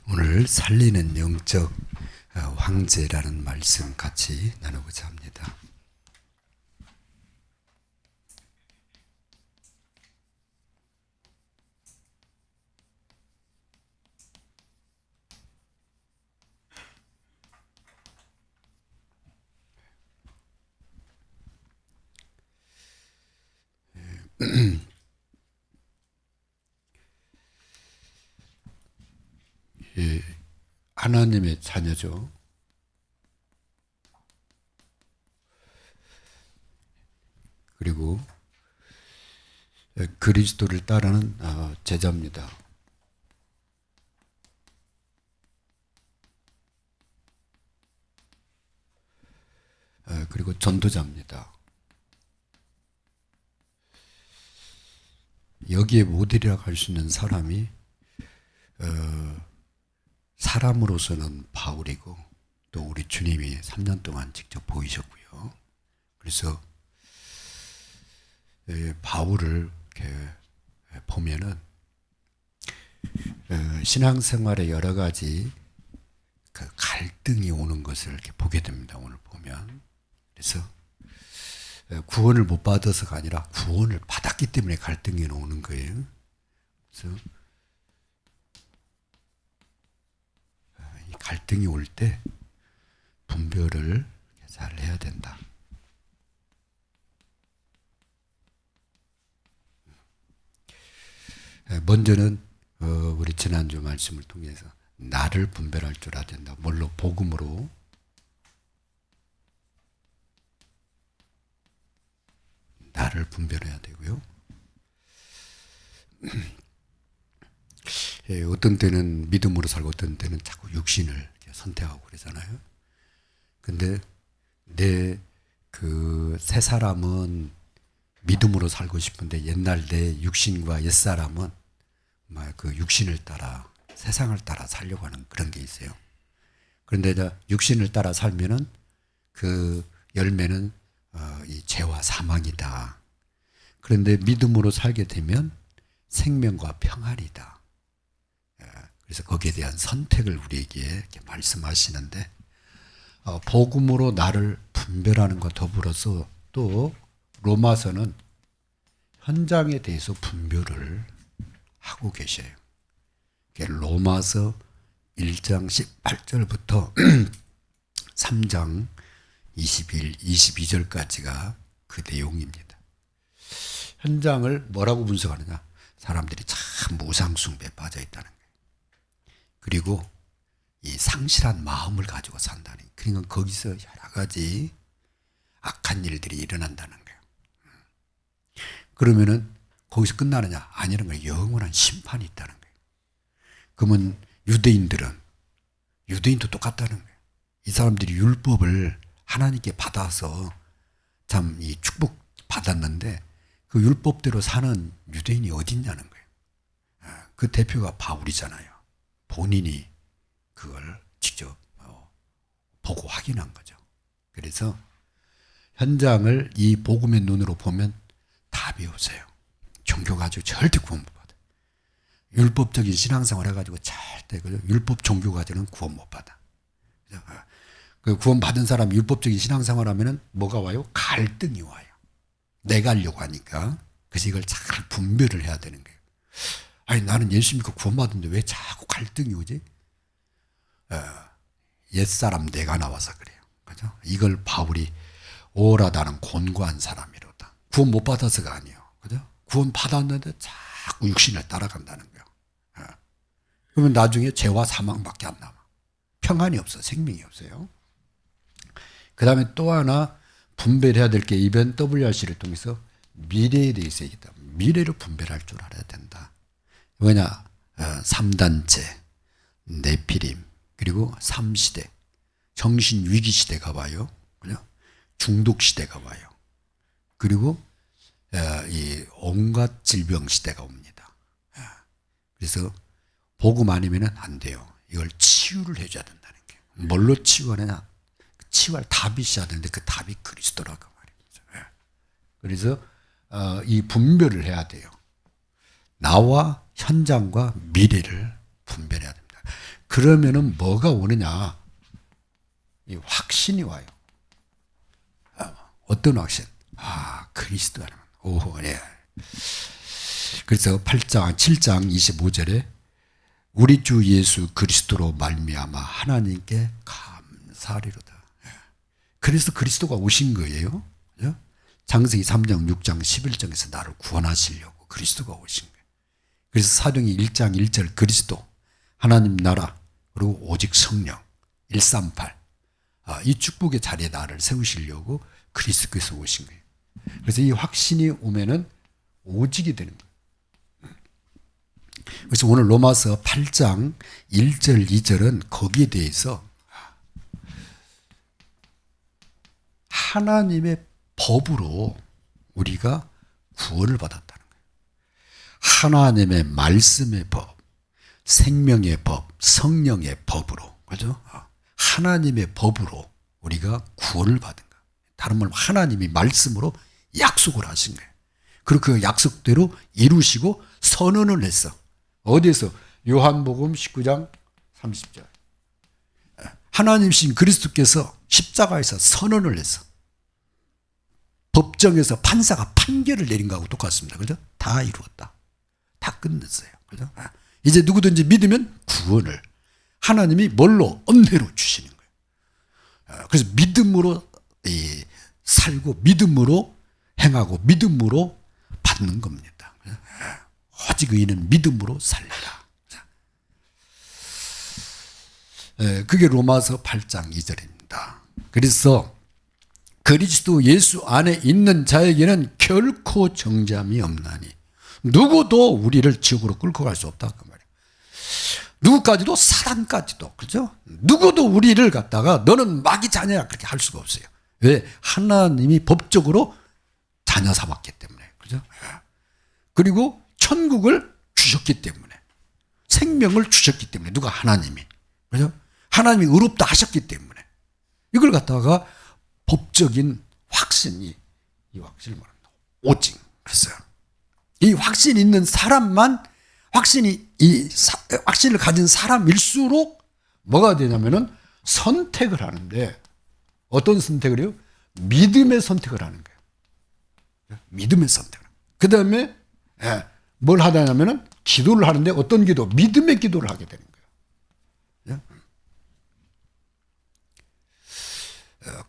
오늘 살리는 영적 황제라는 말씀 같이 나누고자 합니다. 하나님의 자녀죠. 그리고 그리스도를 따르는 제자입니다. 그리고 전도자입니다. 여기에 모델이라고 할 수 있는 사람이 사람으로서는 바울이고 또 우리 주님이 3년 동안 직접 보이셨고요. 그래서 바울을 이렇게 보면은 신앙생활에 여러 가지 그 갈등이 오는 것을 이렇게 보게 됩니다. 오늘 보면. 그래서 구원을 못 받아서가 아니라 구원을 받았기 때문에 갈등이 오는 거예요. 그래서 이 갈등이 올 때 분별을 잘 해야 된다. 먼저는 우리 지난주 말씀을 통해서 나를 분별할 줄 알아야 된다. 뭘로? 복음으로. 나를 분별해야 되고요. 어떤 때는 믿음으로 살고 어떤 때는 자꾸 육신을 선택하고 그러잖아요. 근데 내 그 새 사람은 믿음으로 살고 싶은데 옛날 내 육신과 옛사람은 막 그 육신을 따라 세상을 따라 살려고 하는 그런 게 있어요. 그런데 육신을 따라 살면은 그 열매는 이 죄와 사망이다. 그런데 믿음으로 살게 되면 생명과 평안이다. 그래서 거기에 대한 선택을 우리에게 이렇게 말씀하시는데 복음으로 나를 분별하는 것 더불어서 또 로마서는 현장에 대해서 분별을 하고 계셔요. 로마서 1장 18절부터 3장 21, 22절까지가 그 내용입니다. 현장을 뭐라고 분석하느냐? 사람들이 참 우상숭배에 빠져 있다는 거예요. 그리고 이 상실한 마음을 가지고 산다는 거예요. 그러니까 거기서 여러 가지 악한 일들이 일어난다는 거예요. 그러면은 거기서 끝나느냐? 아니라는 거예요. 영원한 심판이 있다는 거예요. 그러면 유대인도 똑같다는 거예요. 이 사람들이 율법을 하나님께 받아서 참 이 축복 받았는데 그 율법대로 사는 유대인이 어딨냐는 거예요. 그 대표가 바울이잖아요. 본인이 그걸 직접 보고 확인한 거죠. 그래서 현장을 이 복음의 눈으로 보면 답이 없어요. 종교 가지고 절대 구원 못 받아. 율법적인 신앙생활 해가지고 절대 율법 종교 가지고는 구원 못 받아. 그 구원 받은 사람이 율법적인 신앙생활 하면은 뭐가 와요? 갈등이 와요. 내가 하려고 하니까. 그래서 이걸 잘 분별을 해야 되는 거예요. 아니 나는 예수 믿고 구원 받았는데 왜 자꾸 갈등이 오지? 옛사람 내가 나와서 그래요. 그죠? 이걸 바울이 오라다는 곤고한 사람이로다. 구원 못 받아서가 아니에요. 그죠? 구원 받았는데 자꾸 육신을 따라간다는 거예요. 그러면 나중에 죄와 사망밖에 안 남아. 평안이 없어. 생명이 없어요. 그 다음에 또 하나 분별해야 될 게 이번 WRC를 통해서 미래에 대해서 얘기다. 미래를 분별할 줄 알아야 된다. 뭐냐? 3단체, 네피림, 그리고 3시대, 정신위기 시대가 와요. 그죠? 중독 시대가 와요. 그리고 이 온갖 질병 시대가 옵니다. 그래서 복음 아니면 안 돼요. 이걸 치유를 해줘야 된다는 게. 뭘로 치유하느냐? 치유할 답이 있어야 되는데 그 답이 그리스도라고 말입니다. 그래서 이 분별을 해야 돼요. 나와 현장과 미래를 분별해야 됩니다. 그러면은 뭐가 오느냐? 이 확신이 와요. 어떤 확신? 그리스도 하나님. 오, 네. 그래서 7장 25절에 우리 주 예수 그리스도로 말미암아 하나님께 감사하리로다. 그래서 그리스도가 오신 거예요. 창세기 3장 6장 11장에서 나를 구원하시려고 그리스도가 오신 거예요. 그래서 사도행전 1장 1절 그리스도 하나님 나라 그리고 오직 성령 138 이 축복의 자리에 나를 세우시려고 그리스도께서 오신 거예요. 그래서 이 확신이 오면은 오직이 되는 거예요. 그래서 오늘 로마서 8장 1절 2절은 거기에 대해서 하나님의 법으로 우리가 구원을 받았다는 거예요. 하나님의 말씀의 법, 생명의 법, 성령의 법으로, 그죠? 하나님의 법으로 우리가 구원을 받은 거예요. 다른 말로 하나님이 말씀으로 약속을 하신 거예요. 그리고 그 약속대로 이루시고 선언을 했어. 어디에서? 요한복음 19장 30절. 하나님이신 그리스도께서 십자가에서 선언을 했어. 법정에서 판사가 판결을 내린 거하고 똑같습니다. 그죠? 다 이루었다. 다 끝냈어요. 그죠? 이제 누구든지 믿으면 구원을 하나님이 뭘로? 은혜로 주시는 거예요. 그래서 믿음으로 살고 믿음으로 행하고 믿음으로 받는 겁니다. 오직 의인은 믿음으로 살리라. 그게 로마서 8장 2절입니다. 그래서 그리스도 예수 안에 있는 자에게는 결코 정죄함이 없나니 누구도 우리를 지옥으로 끌고 갈 수 없다 그 말이에요. 누구까지도 사단까지도 그렇죠? 누구도 우리를 갖다가 너는 마귀 자녀야 그렇게 할 수가 없어요. 왜? 하나님이 법적으로 자녀 삼았기 때문에 그렇죠? 그리고 천국을 주셨기 때문에 생명을 주셨기 때문에 누가? 하나님이 그렇죠? 하나님이 의롭다 하셨기 때문에 이걸 갖다가 법적인 확신이 이 확신을 말합니다. 오직 그랬어요. 이 확신이 있는 사람만 확신을 가진 사람일수록 뭐가 되냐면은 선택을 하는데 어떤 선택을 해요? 믿음의 선택을 하는 거예요. 믿음의 선택을. 그 다음에 뭘 하냐면은 기도를 하는데 어떤 기도? 믿음의 기도를 하게 되는 거예요.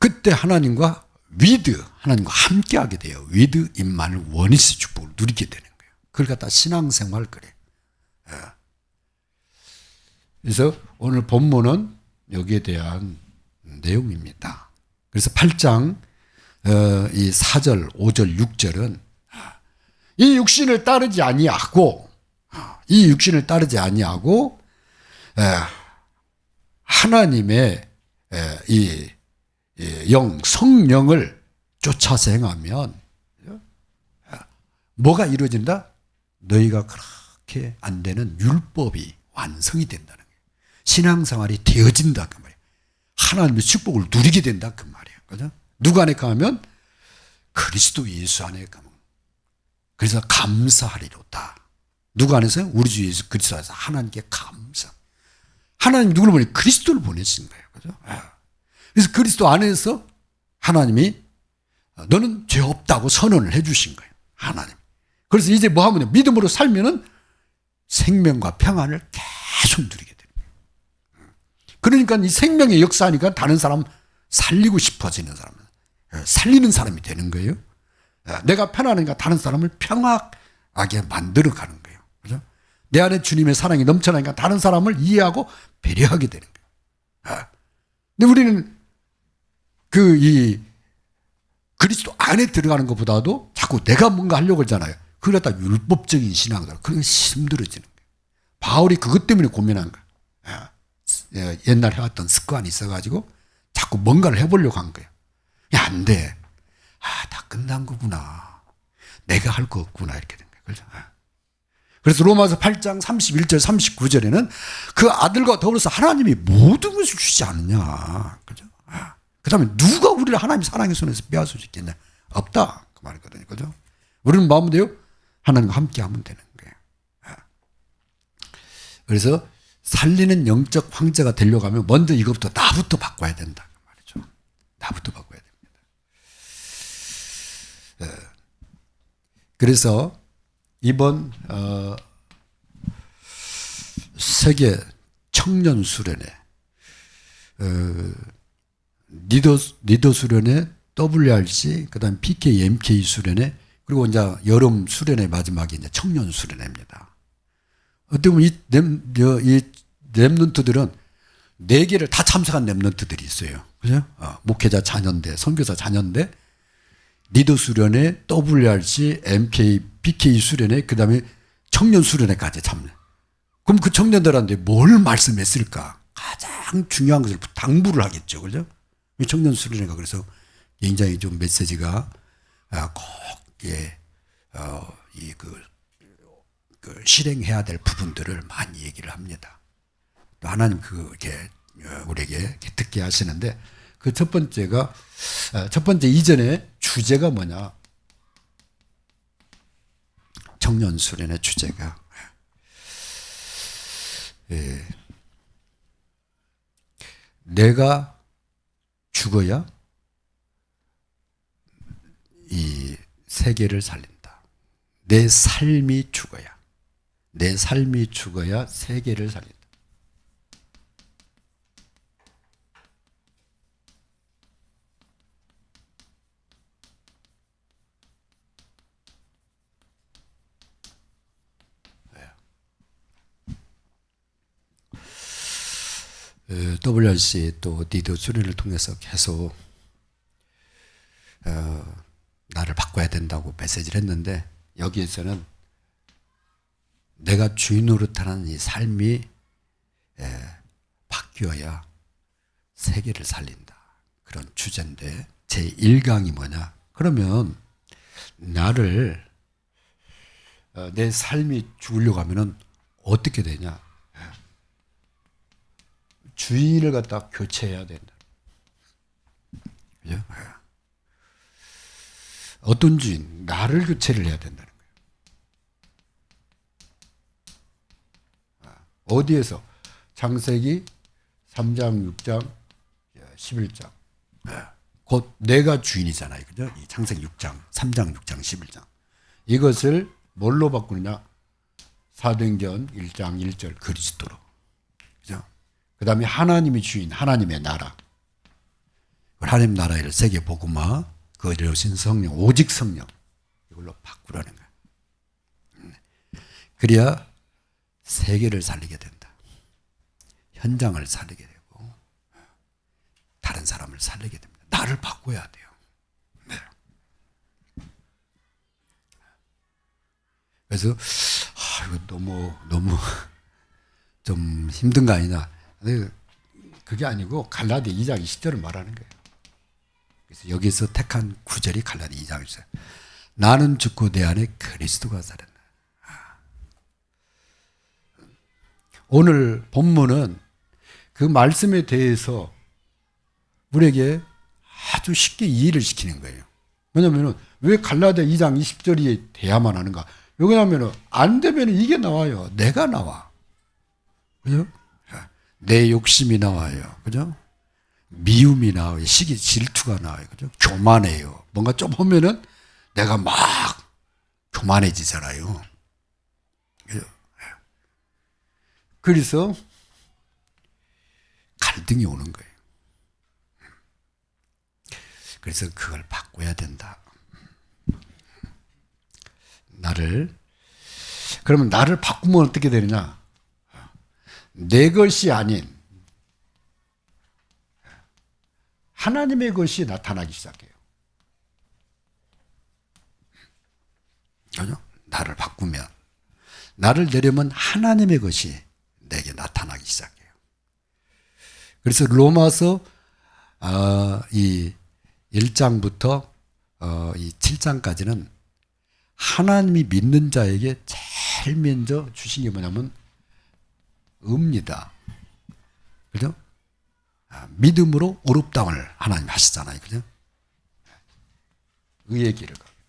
그때 하나님과 함께하게 돼요. 위드 임마누엘 원리스 축복을 누리게 되는 거예요. 그걸 갖다 신앙생활 그래. 그래서 오늘 본문은 여기에 대한 내용입니다. 그래서 8장 이 4절, 5절, 6절은 이 육신을 따르지 아니하고 하나님의 이 성령을 쫓아서 행하면 뭐가 이루어진다? 너희가 그렇게 안 되는 율법이 완성이 된다는 거예요. 신앙생활이 되어진다 그 말이에요. 하나님의 축복을 누리게 된다 그 말이에요. 그죠? 누구 안에 가면? 그리스도 예수 안에 가면. 그래서 감사하리로다. 누구 안에서요? 우리 주 예수 그리스도 안에서 하나님께 감사. 하나님 누구를 보내? 그리스도를 보내신 거예요. 그죠? 그래서 그리스도 안에서 하나님이 너는 죄 없다고 선언을 해 주신 거예요. 하나님. 그래서 이제 뭐 하면 믿음으로 살면은 생명과 평안을 계속 누리게 되는 거예요. 그러니까 이 생명의 역사하니까 다른 사람 살리고 싶어지는 사람, 살리는 사람이 되는 거예요. 내가 편안하니까 다른 사람을 평안하게 만들어 가는 거예요. 그죠? 내 안에 주님의 사랑이 넘쳐나니까 다른 사람을 이해하고 배려하게 되는 거예요. 근데 우리는 그리스도 안에 들어가는 것보다도 자꾸 내가 뭔가 하려고 하잖아요. 그걸 갖다 율법적인 신앙들, 그런 게 힘들어지는 거예요. 바울이 그것 때문에 고민한 거예요. 옛날 해왔던 습관이 있어가지고 자꾸 뭔가를 해보려고 한 거예요. 야, 안 돼. 다 끝난 거구나. 내가 할 거 없구나. 이렇게 된 거예요. 그렇죠? 그래서 로마서 8장 31절, 39절에는 그 아들과 더불어서 하나님이 모든 것을 주지 않느냐. 그죠? 그 다음에 누가 우리를 하나님 사랑의 손에서 빼앗을 수 있겠냐? 없다. 그 말이거든요. 그죠? 우리는 마음대로 하나님과 함께 하면 되는 거예요. 그래서 살리는 영적 황제가 되려고 하면 먼저 이것부터 나부터 바꿔야 된다 그 말이죠. 나부터 바꿔야 됩니다. 그래서 이번 세계 청년 수련회, 리더 수련회, WRC, 그다음 PK, MK 수련회, 그리고 이제 여름 수련회 마지막에 이제 청년 수련회입니다. 어떻게 보면 이 렘넌트들은 4개를 다 참석한 렘넌트들이 있어요. 그죠? 목회자 자녀인데, 선교사 자녀인데, 리더 수련회, WRC, MK, PK 수련회, 그 다음에 청년 수련회까지 참여. 그럼 그 청년들한테 뭘 말씀했을까? 가장 중요한 것을 당부를 하겠죠. 그죠? 이 청년 수련회가 그래서 굉장히 좀 메시지가 꼭, 예, 실행해야 될 부분들을 많이 얘기를 합니다. 또 하나님 그게 우리에게 듣게 하시는데 그 첫 번째 이전에 주제가 뭐냐? 청년 수련의 주제가 내가 죽어야 이 세계를 살린다. 내 삶이 죽어야 세계를 살린다. WRC 또 리더 수련을 통해서 계속 나를 바꿔야 된다고 메시지를 했는데 여기에서는 내가 주인 노릇하는 이 삶이 바뀌어야 세계를 살린다. 그런 주제인데 제 1강이 뭐냐? 그러면 나를 내 삶이 죽으려고 하면은 어떻게 되냐? 주인을 갖다 교체해야 된다. 그죠? 어떤 주인? 나를 교체를 해야 된다는 거예요. 어디에서? 창세기 3장, 6장, 11장. 곧 내가 주인이잖아요. 그죠? 이 창세기 6장, 3장, 6장, 11장. 이것을 뭘로 바꾸느냐? 사도행전 1장 1절 그리스도로. 그죠? 그 다음에 하나님이 주인, 하나님의 나라. 하나님 나라를 세계 복음화, 그를 오신 성령, 오직 성령. 이걸로 바꾸라는 거야. 그래야 세계를 살리게 된다. 현장을 살리게 되고, 다른 사람을 살리게 됩니다. 나를 바꿔야 돼요. 네. 그래서, 이거 너무 좀 힘든 거 아니냐. 그게 아니고 갈라디 2장 20절을 말하는 거예요. 그래서 여기서 택한 구절이 갈라디 2장이었어요. 나는 죽고 내 안에 그리스도가 살았나. 오늘 본문은 그 말씀에 대해서 우리에게 아주 쉽게 이해를 시키는 거예요. 왜냐하면 왜 갈라디아 2장 20절이 돼야만 하는가? 여기 나면은 안 되면 이게 나와요. 내가 나와. 그죠? 내 욕심이 나와요. 그죠? 미움이 나와요. 시기 질투가 나와요. 그죠? 교만해요. 뭔가 좀 하면은 내가 막 교만해지잖아요. 그죠? 그래서 갈등이 오는 거예요. 그래서 그걸 바꿔야 된다. 그러면 나를 바꾸면 어떻게 되느냐? 내 것이 아닌 하나님의 것이 나타나기 시작해요. 그죠? 나를 바꾸면, 나를 내려면 하나님의 것이 내게 나타나기 시작해요. 그래서 로마서 이 1장부터 이 7장까지는 하나님이 믿는 자에게 제일 먼저 주신 게 뭐냐면 의입니다. 그죠? 믿음으로 의롭다함을 하나님 하시잖아요. 그죠? 의의 길을 가게 돼요.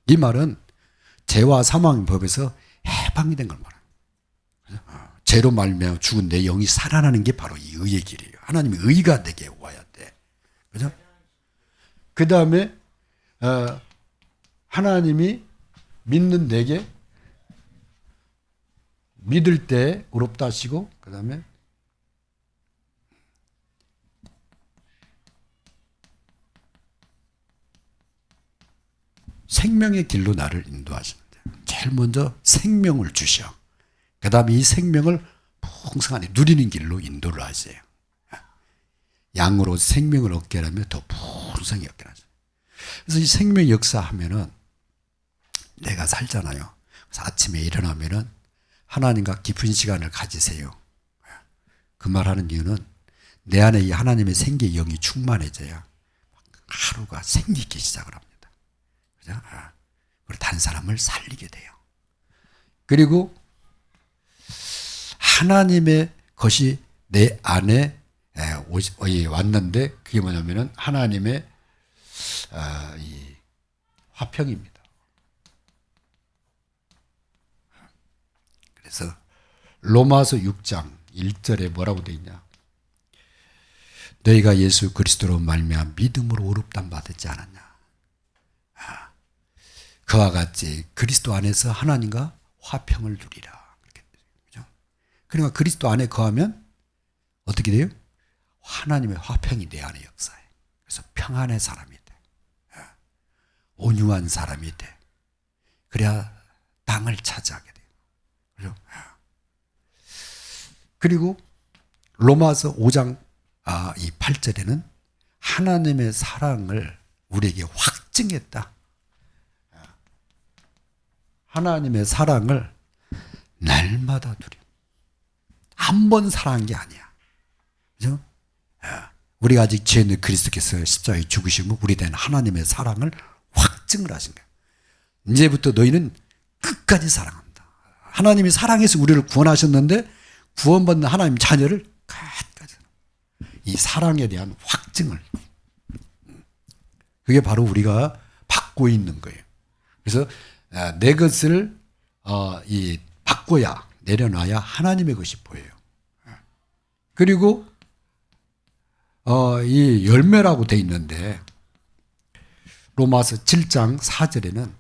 이 말은 죄와 사망의 법에서 해방이 된 걸 말합니다. 죄로 말미암아 죽은 내 영이 살아나는 게 바로 이 의의 길이에요. 하나님의 의가 내게 와야 돼. 그죠? 그 다음에 하나님이 믿는 내게 믿을 때 의롭다 하시고, 그 다음에 생명의 길로 나를 인도하시는데, 제일 먼저 생명을 주셔. 그 다음에 이 생명을 풍성하게 누리는 길로 인도를 하세요. 양으로 생명을 얻게 하려면 더 풍성히 얻게 하죠. 그래서 이 생명 역사하면은 내가 살잖아요. 그래서 아침에 일어나면은 하나님과 깊은 시간을 가지세요. 그 말하는 이유는 내 안에 이 하나님의 생기의 영이 충만해져야 하루가 생기기 시작을 합니다. 그죠? 그리고 다른 사람을 살리게 돼요. 그리고 하나님의 것이 내 안에 왔는데, 그게 뭐냐면은 하나님의 이 화평입니다. 그래서 로마서 6장 1절에 뭐라고 되어 있냐? 너희가 예수 그리스도로 말미암아 믿음으로 의롭다함 받지 않았냐? 그와 같이 그리스도 안에서 하나님과 화평을 누리라. 그렇죠? 그러니까 그리스도 안에 거하면 어떻게 돼요? 하나님의 화평이 내 안에 역사해. 그래서 평안의 사람이 돼. 온유한 사람이 돼. 그래야 땅을 차지하게 돼요. 그죠? 그리고 로마서 5장 이 8절에는 하나님의 사랑을 우리에게 확증했다. 하나님의 사랑을 날마다 누려. 한 번 사랑한 게 아니야. 그죠? 우리가 아직 죄 있는 그리스도께서 십자가에 죽으시면 우리에 대한 하나님의 사랑을 확증을 하신 거예요. 이제부터 너희는 끝까지 사랑한다. 하나님이 사랑해서 우리를 구원하셨는데 구원받는 하나님 자녀를 끝까지, 이 사랑에 대한 확증을, 그게 바로 우리가 받고 있는 거예요. 그래서 내 것을 바꿔야, 내려놔야 하나님의 것이 보여요. 그리고 이 열매라고 돼 있는데 로마서 7장 4절에는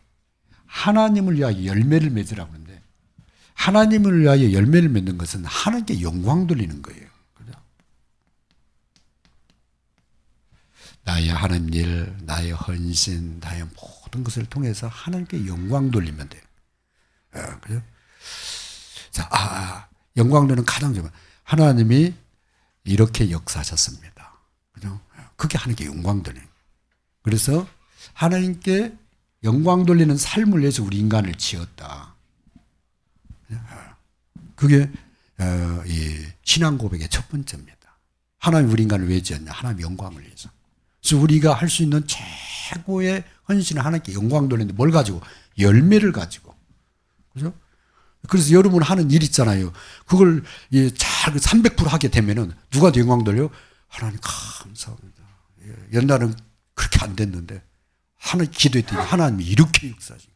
하나님을 위하여 열매를 맺으라고 하는데, 하나님을 위하여 열매를 맺는 것은 하나님께 영광 돌리는 거예요. 그죠? 나의 하나님 일, 나의 헌신, 나의 모든 것을 통해서 하나님께 영광 돌리면 돼요. 그죠? 자, 영광 돌리는 가장 좋은, 하나님이 이렇게 역사하셨습니다. 그죠? 그게 하나님께 영광 돌리는. 그래서 하나님께 영광 돌리는 삶을 위해서 우리 인간을 지었다. 그게 이 신앙 고백의 첫 번째입니다. 하나님 우리 인간을 왜 지었냐? 하나님 영광을 위해서. 그래서 우리가 할 수 있는 최고의 헌신은 하나님께 영광 돌리는데 뭘 가지고? 열매를 가지고. 그죠? 그래서 여러분 하는 일 있잖아요. 그걸 잘 300% 하게 되면은 누가 영광 돌려? 하나님 감사합니다. 옛날은 그렇게 안 됐는데 하나님 기도했더니 하나님이 이렇게 역사하시.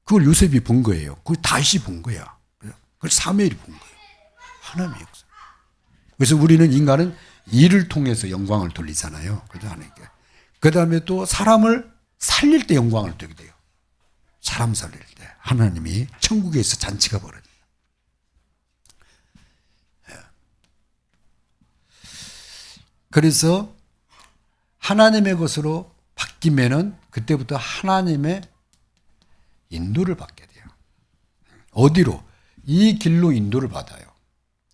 그걸 요셉이 본 거예요. 그걸 다윗이 본 거야. 그걸 사무엘이 본 거예요. 하나님의 역사. 그래서 우리는 인간은 일을 통해서 영광을 돌리잖아요. 그죠? 하나님께. 그 다음에 또 사람을 살릴 때 영광을 돌리게 돼요. 사람 살릴 때 하나님이 천국에서 잔치가 벌어져요. 그래서 하나님의 것으로 바뀌면은 그때부터 하나님의 인도를 받게 돼요. 어디로? 이 길로 인도를 받아요.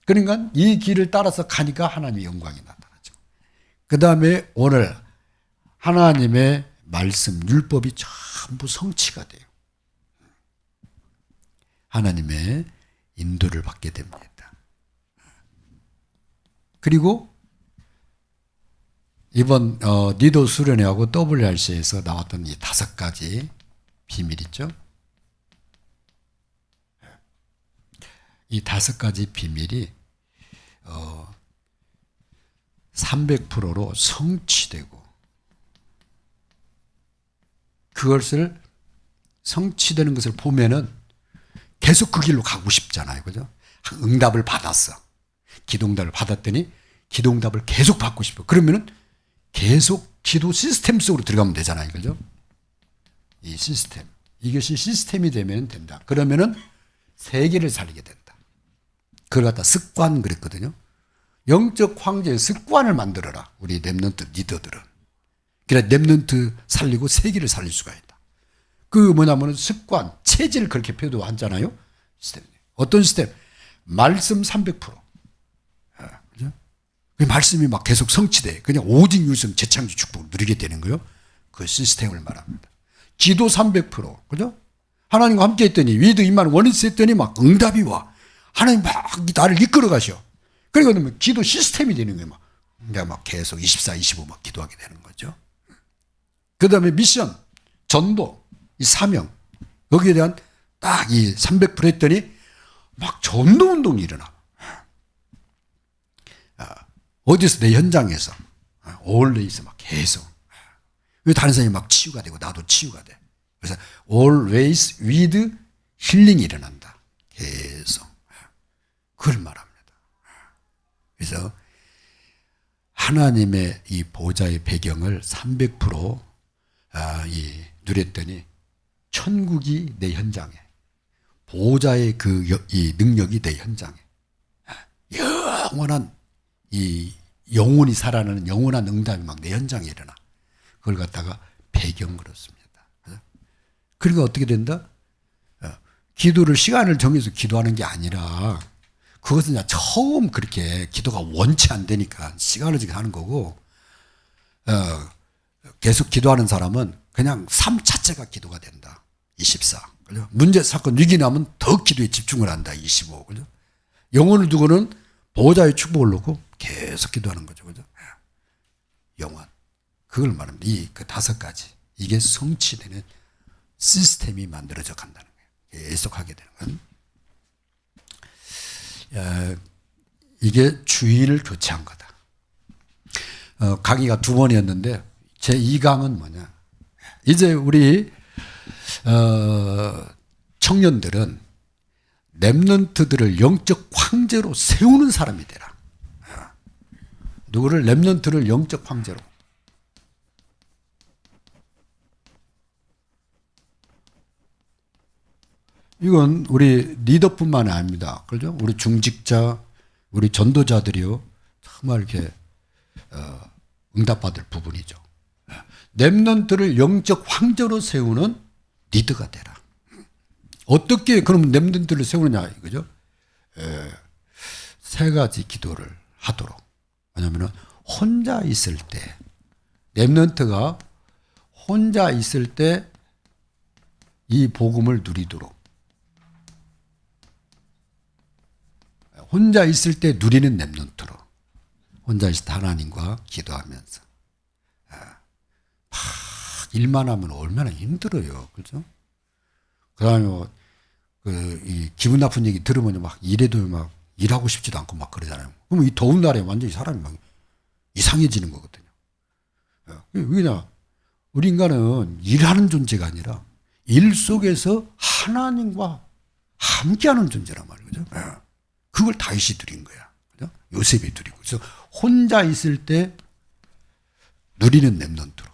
그러니까 이 길을 따라서 가니까 하나님의 영광이 나타나죠. 그 다음에 오늘 하나님의 말씀, 율법이 전부 성취가 돼요. 하나님의 인도를 받게 됩니다. 그리고 이번 니도 수련회하고 WRC에서 나왔던 이 5가지 비밀 있죠? 이 5가지 비밀이 300%로 성취되고, 그것을 성취되는 것을 보면은 계속 그 길로 가고 싶잖아요. 그죠? 응답을 받았어. 기도응답을 받았더니 기도응답을 계속 받고 싶어. 그러면은 계속 기도 시스템 속으로 들어가면 되잖아요. 그죠? 이 시스템. 이것이 시스템이 되면 된다. 그러면은 세계를 살리게 된다. 그걸 갖다 습관 그랬거든요. 영적 황제의 습관을 만들어라. 우리 렘넌트 리더들은. 그래 렘넌트 살리고 세계를 살릴 수가 있다. 그 뭐냐면 습관, 체질 그렇게 표도하잖아요. 시스템. 어떤 시스템? 말씀 300%. 그죠? 그 말씀이 막 계속 성취돼. 그냥 오직 율성 재창조 축복을 누리게 되는 거예요. 그 시스템을 말합니다. 기도 300%. 그죠? 하나님과 함께 했더니 위드 임만 원리스 했더니 막 응답이 와. 하나님 막 나를 이끌어 가셔. 그러니까 기도 시스템이 되는 거예요. 막. 내가 막 계속 24, 25 막 기도하게 되는 거죠. 그 다음에 미션, 전도, 이 사명. 여기에 대한 딱 이 300% 했더니 막 전도 운동이 일어나. 어디서 내 현장에서 always 막 계속. 왜 다른 사람이 막 치유가 되고 나도 치유가 돼. 그래서 always with 힐링이 일어난다. 계속. 그걸 말합니다. 그래서 하나님의 이 보좌의 배경을 300% 누렸더니 천국이 내 현장에, 보좌의 이 능력이 내 현장에, 영원한 이 영혼이 살아나는 영원한 응답이 막 내 현장에 일어나. 그걸 갖다가 배경 그렇습니다. 그러니까 어떻게 된다? 기도를 시간을 정해서 기도하는 게 아니라 그것은 그냥 처음 그렇게 기도가 원치 안 되니까 시간을 지금 하는 거고, 계속 기도하는 사람은 그냥 삶 자체가 기도가 된다. 24. 그죠? 문제, 사건, 위기 나면 더 기도에 집중을 한다. 25. 그죠? 영혼을 두고는 보호자의 축복을 놓고 계속 기도하는 거죠. 그죠? 영원. 그걸 말합니다. 그 5가지. 이게 성취되는 시스템이 만들어져 간다는 거예요. 계속 하게 되는 건. 이게 주의를 교체한 거다. 강의가 2번이었는데 제2강은 뭐냐. 이제 우리 청년들은 렘넌트들을 영적 황제로 세우는 사람이 되라. 누구를? 렘넌트를 영적 황제로. 이건 우리 리더뿐만 아닙니다. 그렇죠? 우리 중직자, 우리 전도자들이요. 정말 이렇게 응답받을 부분이죠. 렘넌트를 영적 황제로 세우는 리더가 되라. 어떻게 그럼 렘넌트를 세우느냐 이거죠? 3가지 기도를 하도록. 왜냐하면 혼자 있을 때, 렘넌트가 혼자 있을 때 이 복음을 누리도록. 혼자 있을 때 누리는 렘넌트로. 혼자 있을 때 하나님과 기도하면서. 막 일만 하면 얼마나 힘들어요. 그죠? 그 다음에 이 기분 나쁜 얘기 들으면 막 일해도 막 일하고 싶지도 않고 막 그러잖아요. 그러면 이 더운 날에 완전히 사람이 막 이상해지는 거거든요. 왜냐? 우리 인간은 일하는 존재가 아니라 일 속에서 하나님과 함께하는 존재란 말이죠. 그걸 다윗이 누린 거야. 그죠? 요셉이 누리고. 그래서 혼자 있을 때 누리는 렘넌트로.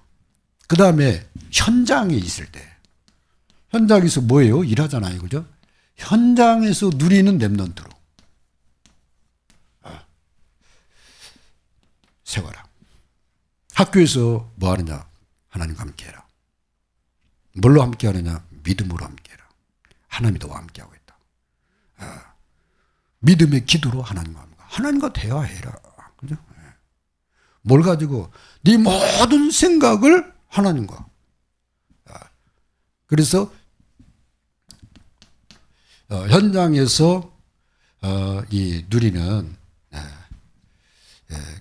그 다음에 현장에 있을 때. 현장에서 뭐예요? 일하잖아요. 그죠? 현장에서 누리는 렘넌트로. 세워라. 학교에서 뭐 하느냐? 하나님과 함께 해라. 뭘로 함께 하느냐? 믿음으로 함께 해라. 하나님이 너와 함께 하고 있다. 믿음의 기도로 하나님과 대화해라. 그죠? 뭘 가지고? 네 모든 생각을 하나님과. 그래서 현장에서 이 누리는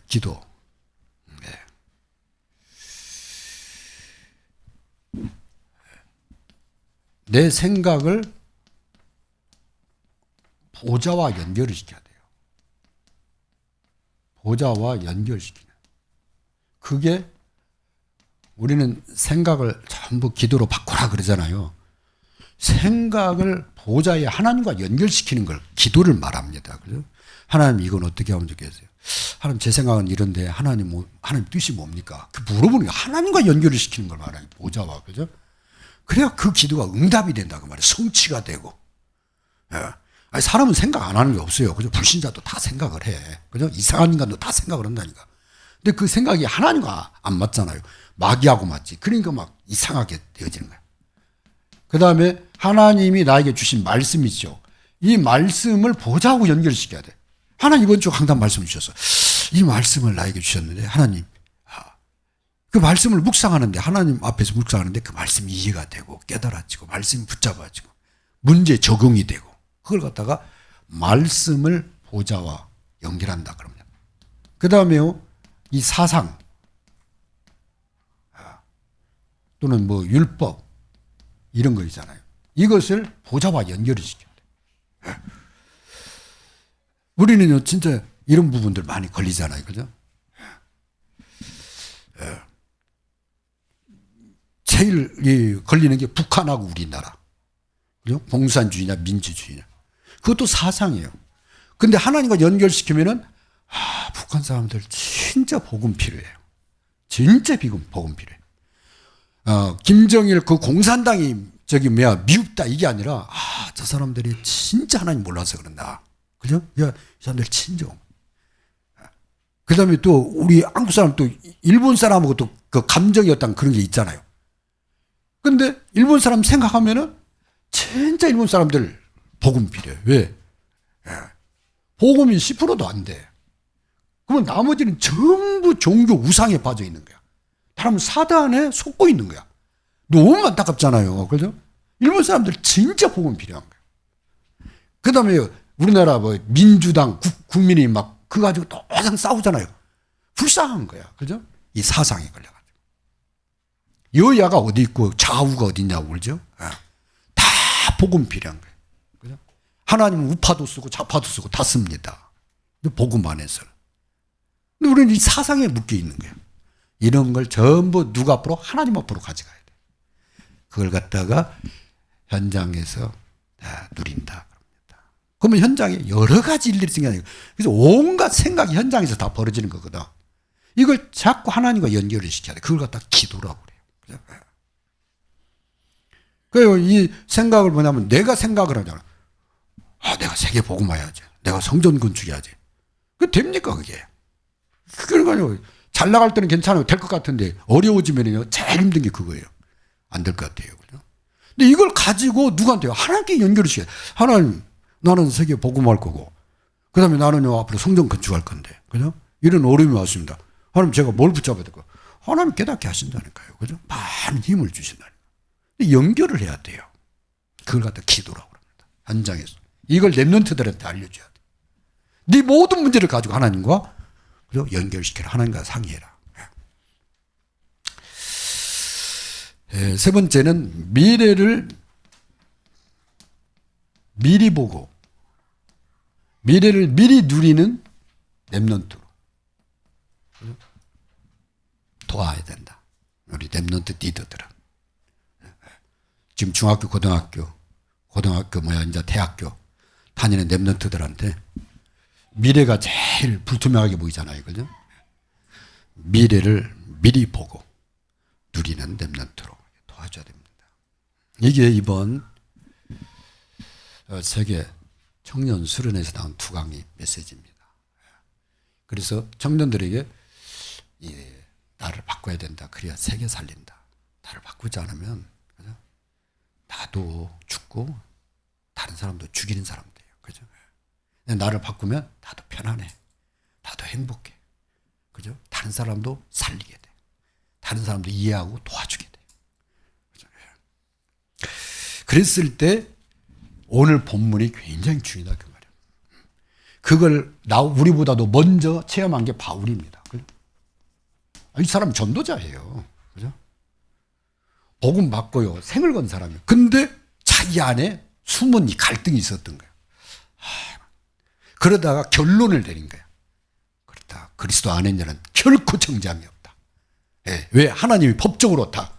기도. 내 생각을 보좌와 연결을 시켜야 돼요. 보좌와 연결시키는. 그게 우리는 생각을 전부 기도로 바꾸라 그러잖아요. 생각을 보좌에 하나님과 연결시키는 걸 기도를 말합니다. 그죠? 하나님 이건 어떻게 하면 좋겠어요? 하나님 제 생각은 이런데 하나님 뜻이 뭡니까? 그 물어보는 게 하나님과 연결을 시키는 걸 말하는 보좌와. 그죠? 그래야 그 기도가 응답이 된다고 말이에요. 성취가 되고. 예. 아니, 사람은 생각 안 하는 게 없어요. 그죠? 불신자도 다 생각을 해. 그죠? 이상한 인간도 다 생각을 한다니까. 근데 그 생각이 하나님과 안 맞잖아요. 마귀하고 맞지. 그러니까 막 이상하게 되어지는 거야. 그 다음에 하나님이 나에게 주신 말씀이죠. 이 말씀을 보좌하고 연결시켜야 돼. 하나님 이번 주 강단 말씀 주셔서 이 말씀을 나에게 주셨는데 하나님 그 말씀을 묵상하는데 하나님 앞에서 묵상하는데 그 말씀이 이해가 되고 깨달아지고 말씀이 붙잡아지고 문제 적응이 되고 그걸 갖다가 말씀을 보좌와 연결한다 그럽니다. 그 다음에요 이 사상 또는 뭐 율법 이런 거 있잖아요. 이것을 보좌와 연결을 시켜야 돼. 우리는요 진짜 이런 부분들 많이 걸리잖아요. 그죠? 제일 걸리는 게 북한하고 우리나라. 그죠? 공산주의냐 민주주의냐. 그것도 사상이에요. 근데 하나님과 연결시키면은 북한 사람들 진짜 복음 필요해요. 진짜 복음 필요해요. 김정일 그 공산당이 미흡다 이게 아니라 저 사람들이 진짜 하나님 몰라서 그런다. 그죠? 이 사람들 친정. 그 다음에 또 우리 한국 사람 또 일본 사람하고 또 그 감정이었던 그런 게 있잖아요. 근데 일본 사람 생각하면은 진짜 일본 사람들 복음 필요해. 왜? 복음이 10%도 안 돼. 그러면 나머지는 전부 종교 우상에 빠져 있는 거야. 사람은 사단에 속고 있는 거야. 너무 안타깝잖아요. 그죠? 일본 사람들 진짜 복음 필요한 거야. 그 다음에 우리나라 뭐 민주당 국민이 막 그거 가지고 또 항상 싸우잖아요. 불쌍한 거야. 그죠? 이 사상에 걸려가지고. 여야가 어디 있고 좌우가 어디 있냐고 그러죠? 다 복음 필요한 거예요. 그죠? 하나님은 우파도 쓰고 좌파도 쓰고 다 씁니다. 복음 안에서는. 근데 우리는 이 사상에 묶여 있는 거예요. 이런 걸 전부 누가 앞으로? 하나님 앞으로 가져가야 돼. 그걸 갖다가 현장에서 다 누린다. 그러면 현장에 여러 가지 일들이 생겨나요. 그래서 온갖 생각이 현장에서 다 벌어지는 거거든. 이걸 자꾸 하나님과 연결을 시켜야 돼. 그걸 갖다 기도라고 그래요. 그래요. 이 생각을 뭐냐면 내가 생각을 하잖아. 내가 세계 복음 해야지. 내가 성전 건축해야지. 그게 됩니까 그게? 그러니까요. 잘 나갈 때는 괜찮아요. 될 것 같은데 어려워지면요. 제일 힘든 게 그거예요. 안 될 것 같아요. 그죠? 근데 이걸 가지고 누구한테요? 하나님께 연결을 시켜야 돼. 하나님 나는 세계 복음할 거고 그 다음에 나는요 앞으로 성전 건축할 건데 그죠? 이런 어려움이 왔습니다. 하나님 제가 뭘 붙잡아야 될까? 하나님 깨닫게 하신다니까요. 그죠? 많은 힘을 주신다니까요. 연결을 해야 돼요. 그걸 갖다 기도라고 합니다. 현장에서. 이걸 랩런트들한테 알려줘야 돼. 네 모든 문제를 가지고 하나님과 그죠? 연결시켜라. 하나님과 상의해라. 세 번째는 미래를 미리 보고 미래를 미리 누리는 랩런트로 도와야 된다. 우리 랩런트 리더들은 지금 중학교, 고등학교 이제 대학교 다니는 랩런트들한테 미래가 제일 불투명하게 보이잖아요, 그죠? 미래를 미리 보고 누리는 랩런트로 도와줘야 됩니다. 이게 이번 세계 청년 수련회에서 나온 두 강의 메시지입니다. 그래서 청년들에게 나를 바꿔야 된다. 그래야 세계 살린다. 나를 바꾸지 않으면 그죠? 나도 죽고 다른 사람도 죽이는 사람들이에요. 그죠? 나를 바꾸면 나도 편안해. 나도 행복해. 그죠? 다른 사람도 살리게 돼. 다른 사람도 이해하고 도와주게 돼. 그죠? 그랬을 때 오늘 본문이 굉장히 중요하다 그 말이에요. 그걸 우리보다도 먼저 체험한 게 바울입니다. 그죠? 이 사람 전도자예요. 그죠? 복음 받고요. 생을 건 사람이에요. 근데 자기 안에 숨은 이 갈등이 있었던 거예요. 그러다가 결론을 내린 거예요. 그렇다. 그리스도 안에 있는 자는 결코 정죄함이 없다. 왜? 하나님이 법적으로 다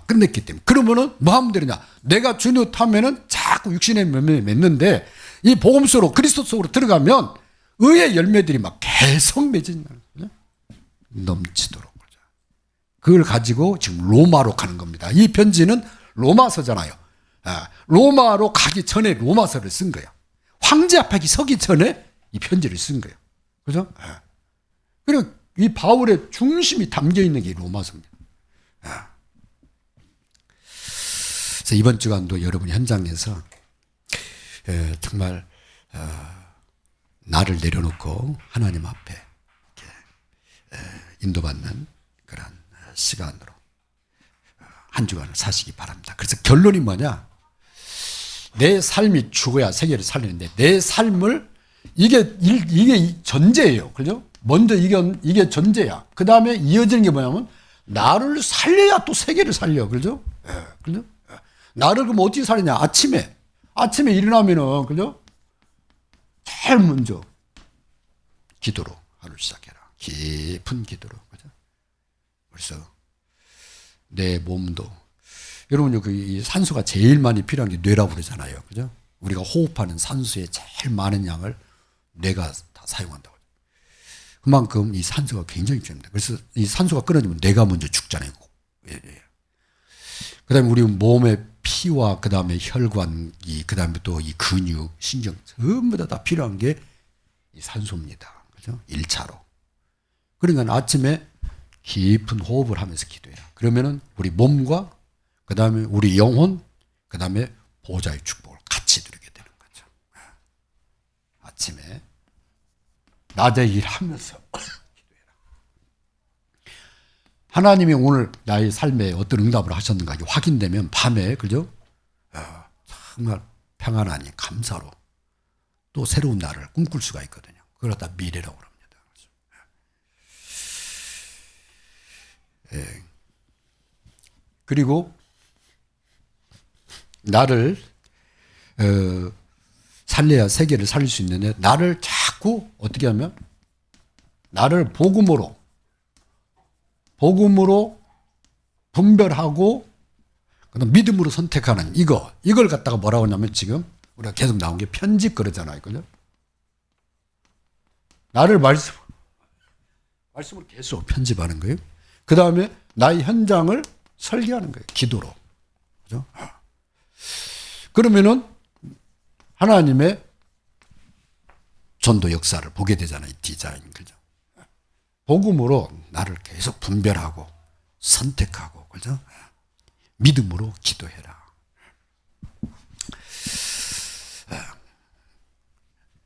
끝냈기 때문에. 그러면은 뭐 하면 되느냐? 내가 주님 타면은 자꾸 육신의 열매 맺는데 이 복음서로 그리스도 속으로 들어가면 의의 열매들이 막 계속 맺어지는 거죠. 넘치도록. 그걸 가지고 지금 로마로 가는 겁니다. 이 편지는 로마서잖아요. 로마로 가기 전에 로마서를 쓴 거예요. 황제 앞에 서기 전에 이 편지를 쓴 거예요. 그죠? 그리고 이 바울의 중심이 담겨 있는 게 로마서입니다. 그래서 이번 주간도 여러분 현장에서 정말 나를 내려놓고 하나님 앞에 인도받는 그런 시간으로 한 주간을 사시기 바랍니다. 그래서 결론이 뭐냐? 내 삶이 죽어야 세계를 살리는데 내 삶을 이게 전제예요. 그죠? 먼저 이게 전제야. 그 다음에 이어지는 게 뭐냐면 나를 살려야 또 세계를 살려. 그죠? 그죠? 나를 그럼 어떻게 살리냐? 아침에 일어나면은 그죠? 제일 먼저 기도로 하루 시작해라. 깊은 기도로. 그죠? 그래서 내 몸도 여러분 이 산소가 제일 많이 필요한 게 뇌라고 그러잖아요. 그죠? 우리가 호흡하는 산소의 제일 많은 양을 뇌가 다 사용한다고. 그만큼 이 산소가 굉장히 중요합니다. 그래서 이 산소가 끊어지면 뇌가 먼저 죽잖아요. 그다음에 우리 몸의 피와 그다음에 혈관이 그다음에 또 이 근육, 신경 전부 다 필요한 게 이 산소입니다. 그죠? 1차로. 그러니까 아침에 깊은 호흡을 하면서 기도해라. 그러면은 우리 몸과 그다음에 우리 영혼 그다음에 보좌의 축복을 같이 누리게 되는 거죠. 아침에 낮에 일하면서 기도해라. 하나님이 오늘 나의 삶에 어떤 응답을 하셨는가 확인되면 밤에 그죠? 정말 평안하니 감사로 또 새로운 날을 꿈꿀 수가 있거든요. 그걸 다 미래라고 합니다. 예. 그리고 나를 살려야 세계를 살릴 수 있는데 나를 자꾸 어떻게 하면 나를 복음으로 분별하고 그다음 믿음으로 선택하는 이걸 갖다가 뭐라고 하냐면 지금 우리가 계속 나온 게 편집 그러잖아요. 그죠? 나를 말씀으로 계속 편집하는 거예요. 그 다음에 나의 현장을 설계하는 거예요. 기도로. 그죠? 그러면은 하나님의 전도 역사를 보게 되잖아요. 디자인. 그죠? 복음으로 나를 계속 분별하고 선택하고, 그죠? 믿음으로 기도해라.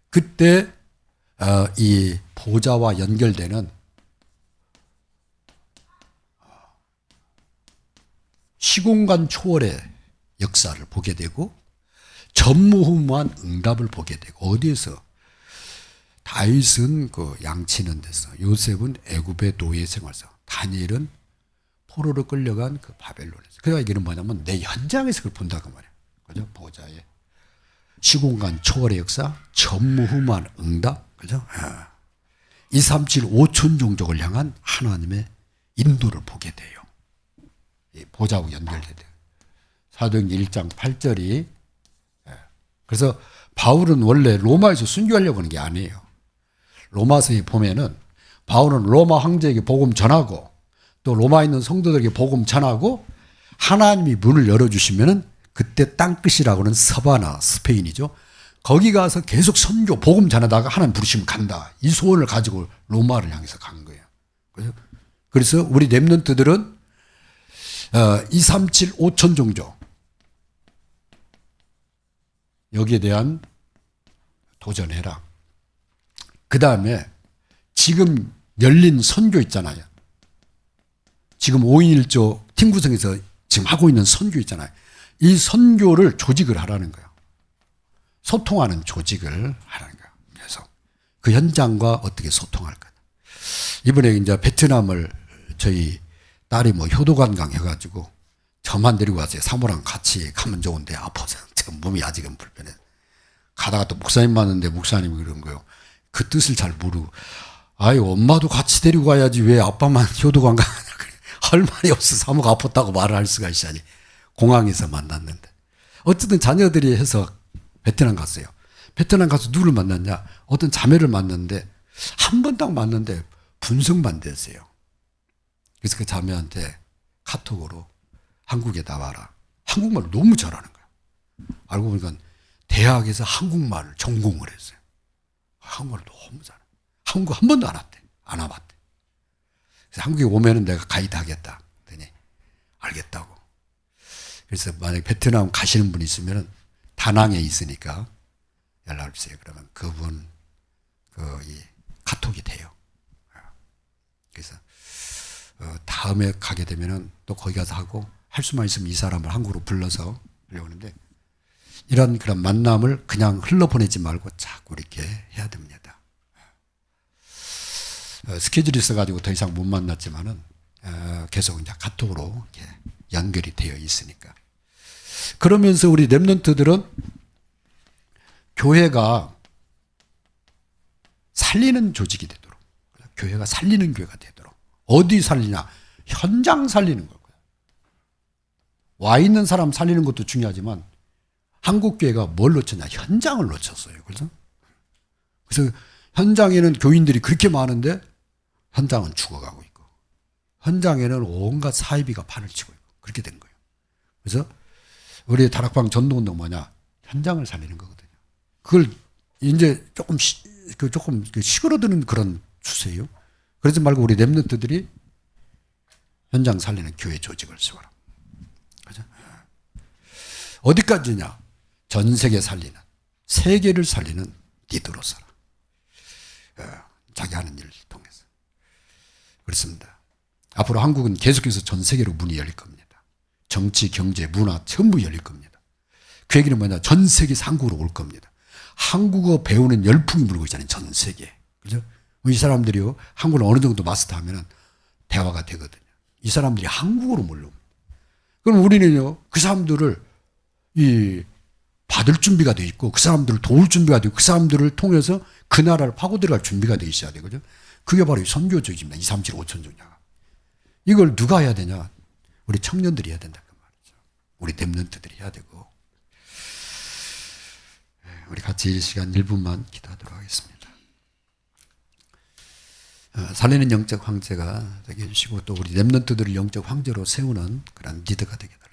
그때 이 보좌와 연결되는 시공간 초월의 역사를 보게 되고 전무후무한 응답을 보게 되고 어디에서 다윗은 그 양치는 데서 요셉은 애굽의 노예 생활에서 다니엘은 포로로 끌려간 그 바벨론에서 그러니까 이게 뭐냐면 내 현장에서 그걸 본다고 말이에요. 그죠? 보좌의 시공간 초월의 역사 전무후무한 응답 그죠? 237 5천 종족을 향한 하나님의 인도를 보게 돼요. 보좌하고 연결돼요. 사도행전 1장 8절이 그래서 바울은 원래 로마에서 순교하려고 하는 게 아니에요. 로마서에 보면은 바울은 로마 황제에게 복음 전하고 또 로마에 있는 성도들에게 복음 전하고 하나님이 문을 열어주시면은 그때 땅끝이라고는 서바나 스페인이죠. 거기 가서 계속 선교 복음 전하다가 하나님 부르시면 간다. 이 소원을 가지고 로마를 향해서 간 거예요. 그래서 우리 렘넌트들은 237 5천 종족 여기에 대한 도전해라. 그 다음에 지금 열린 선교 있잖아요. 지금 5인 1조 팀 구성에서 지금 하고 있는 선교 있잖아요. 이 선교를 조직을 하라는 거예요. 소통하는 조직을 하라는 거예요. 그래서 그 현장과 어떻게 소통할 까. 이번에 이제 베트남을 저희 딸이 뭐 효도관광 해가지고 저만 데리고 왔어요. 사모랑 같이 가면 좋은데 아파서 지금 몸이 아직은 불편해. 가다가 또 목사님 만났는데 목사님이 그런 거예요. 그 뜻을 잘 모르고 아유 엄마도 같이 데리고 가야지 왜 아빠만 효도관광 하냐. 할 말이 없어서 사모가 아팠다고 말을 할 수가 있어야지. 공항에서 만났는데. 어쨌든 자녀들이 해서 베트남 갔어요. 베트남 가서 누구를 만났냐? 어떤 자매를 만났는데 한 번 딱 만났는데 분석만 됐어요. 그래서 그 자매한테 카톡으로 한국에 나와라. 한국말을 너무 잘하는 거야. 알고 보니까 대학에서 한국말을 전공을 했어요. 한국말을 너무 잘해. 한국 한 번도 안 왔대. 안 와봤대. 그래서 한국에 오면은 내가 가이드 하겠다. 그랬더니 알겠다고. 그래서 만약에 베트남 가시는 분 있으면은 다낭에 있으니까 연락을 주세요. 그러면 그분 이 카톡이 돼요. 그래서 다음에 가게 되면은 또 거기 가서 하고 할 수만 있으면 이 사람을 한국으로 불러서 하려고 하는데 이런 그런 만남을 그냥 흘러보내지 말고 자꾸 이렇게 해야 됩니다. 스케줄이 있어가지고 더 이상 못 만났지만은 계속 이제 카톡으로 이렇게 연결이 되어 있으니까. 그러면서 우리 렘넌트들은 교회가 살리는 조직이 되도록, 교회가 살리는 교회가 되도록. 어디 살리냐? 현장 살리는 거고요. 와 있는 사람 살리는 것도 중요하지만 한국 교회가 뭘 놓쳤냐? 현장을 놓쳤어요. 그래서 현장에는 교인들이 그렇게 많은데 현장은 죽어가고 있고 현장에는 온갖 사이비가 판을 치고 있고 그렇게 된 거예요. 그래서 우리 다락방 전도운동 뭐냐? 현장을 살리는 거거든요. 그걸 이제 조금 시끄러드는 그런 추세예요. 그러지 말고 우리 렘넌트들이 현장 살리는 교회 조직을 세워라. 그죠? 어디까지냐? 전 세계 살리는, 세계를 살리는 리더로서라. 자기 하는 일을 통해서. 그렇습니다. 앞으로 한국은 계속해서 전 세계로 문이 열릴 겁니다. 정치, 경제, 문화 전부 열릴 겁니다. 그 얘기는 뭐냐? 전 세계에서 한국으로 올 겁니다. 한국어 배우는 열풍이 불고 있잖아요. 전 세계. 그죠? 이 사람들이요, 한국을 어느 정도 마스터하면 대화가 되거든요. 이 사람들이 한국어로 몰려옵니다. 그럼 우리는요, 그 사람들을 받을 준비가 돼 있고, 그 사람들을 도울 준비가 되고, 그 사람들을 통해서 그 나라를 파고 들어갈 준비가 돼 있어야 되거든요. 그게 바로 이 선교적입니다. 2, 3, 7, 5천 종자가. 이걸 누가 해야 되냐? 우리 청년들이 해야 된다. 그 말이죠. 우리 렘넌트들이 해야 되고. 우리 같이 이 시간 1분만 기도하도록 하겠습니다. 살리는 영적 황제가 되게 해주시고 또 우리 렘넌트들을 영적 황제로 세우는 그런 리더가 되게 달라.